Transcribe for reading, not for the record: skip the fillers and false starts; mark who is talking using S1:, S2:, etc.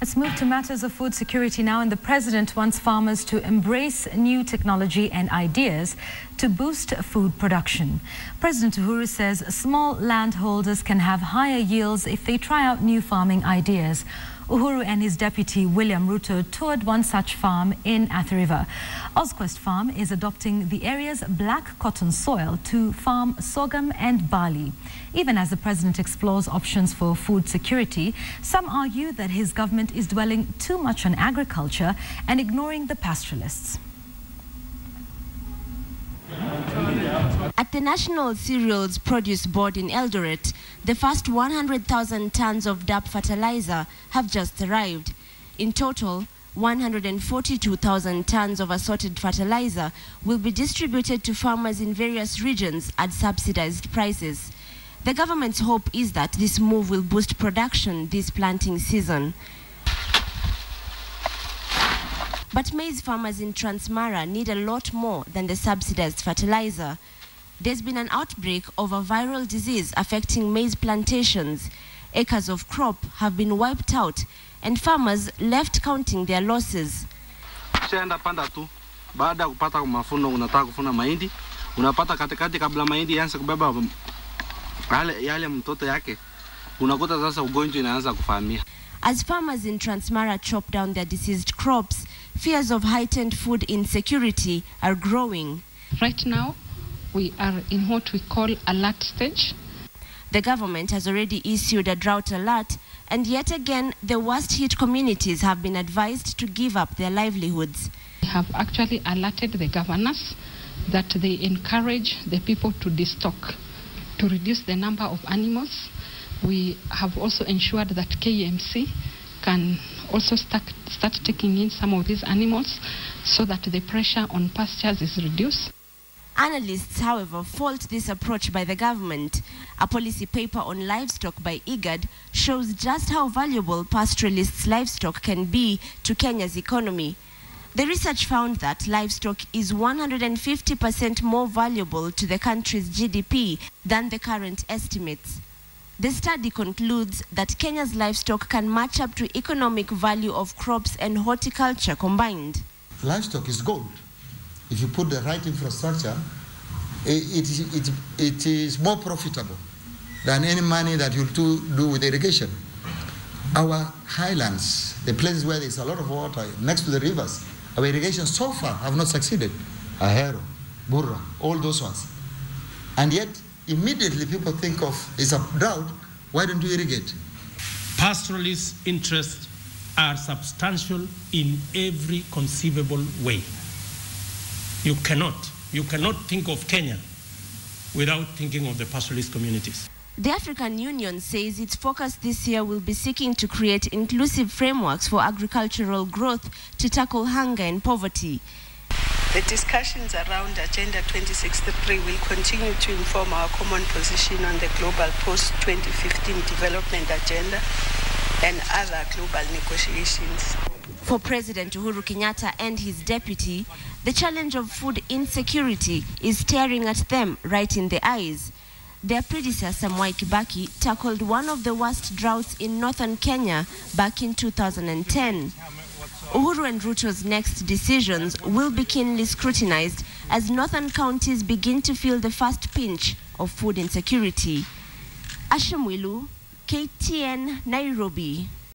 S1: Let's move to matters of food security now, and the president wants farmers to embrace new technology and ideas to boost food production. President Uhuru says small landholders can have higher yields if they try out new farming ideas. Uhuru and his deputy William Ruto toured one such farm in Athi River. Ausquest farm is adopting the area's black cotton soil to farm sorghum and barley. Even as the president explores options for food security, some argue that his government is dwelling too much on agriculture and ignoring the pastoralists.
S2: At the National Cereals Produce Board in Eldoret, the first 100,000 tons of DAP fertilizer have just arrived. In total, 142,000 tons of assorted fertilizer will be distributed to farmers in various regions at subsidized prices. The government's hope is that this move will boost production this planting season. But maize farmers in Transmara need a lot more than the subsidized fertilizer. There's been an outbreak of a viral disease affecting maize plantations. Acres of crop have been wiped out and farmers left counting their losses.
S3: Panda tu, baada kupata mafuno unataka kufuna mahindi, unapata katikati kabla mahindi yanze kubeba yale mtoto yake, unakuta sasa ugonjwa inaanza kufahamia.
S2: As farmers in Transmara chop down their diseased crops, fears of heightened food insecurity are growing.
S4: Right now, we are in what we call alert stage.
S2: The government has already issued a drought alert, and yet again, the worst hit communities have been advised to give up their livelihoods.
S4: We have actually alerted the governors that they encourage the people to destock, to reduce the number of animals. We have also ensured that KMC can also start taking in some of these animals so that the pressure on pastures is reduced.
S2: Analysts, however, fault this approach by the government. A policy paper on livestock by IGAD shows just how valuable pastoralists' livestock can be to Kenya's economy. The research found that livestock is 150% more valuable to the country's GDP than the current estimates. The study concludes that Kenya's livestock can match up to economic value of crops and horticulture combined.
S5: Livestock is gold. If you put the right infrastructure, it is more profitable than any money that you'll do with irrigation. Our highlands, the places where there's a lot of water next to the rivers, our irrigation so far have not succeeded. Ahero, Burra, all those ones. And yet, immediately people think of, it's a drought, why don't you irrigate?
S6: Pastoralist interests are substantial in every conceivable way. You cannot think of Kenya without thinking of the pastoralist communities.
S2: The African Union says its focus this year will be seeking to create inclusive frameworks for agricultural growth to tackle hunger and poverty.
S7: The discussions around Agenda 2063 will continue to inform our common position on the global post-2015 development agenda and other global negotiations.
S2: For President Uhuru Kenyatta and his deputy, the challenge of food insecurity is staring at them right in the eyes. Their predecessor, Mwai Kibaki, tackled one of the worst droughts in northern Kenya back in 2010. Uhuru and Ruto's next decisions will be keenly scrutinized as northern counties begin to feel the first pinch of food insecurity. Ashamwilu, KTN, Nairobi.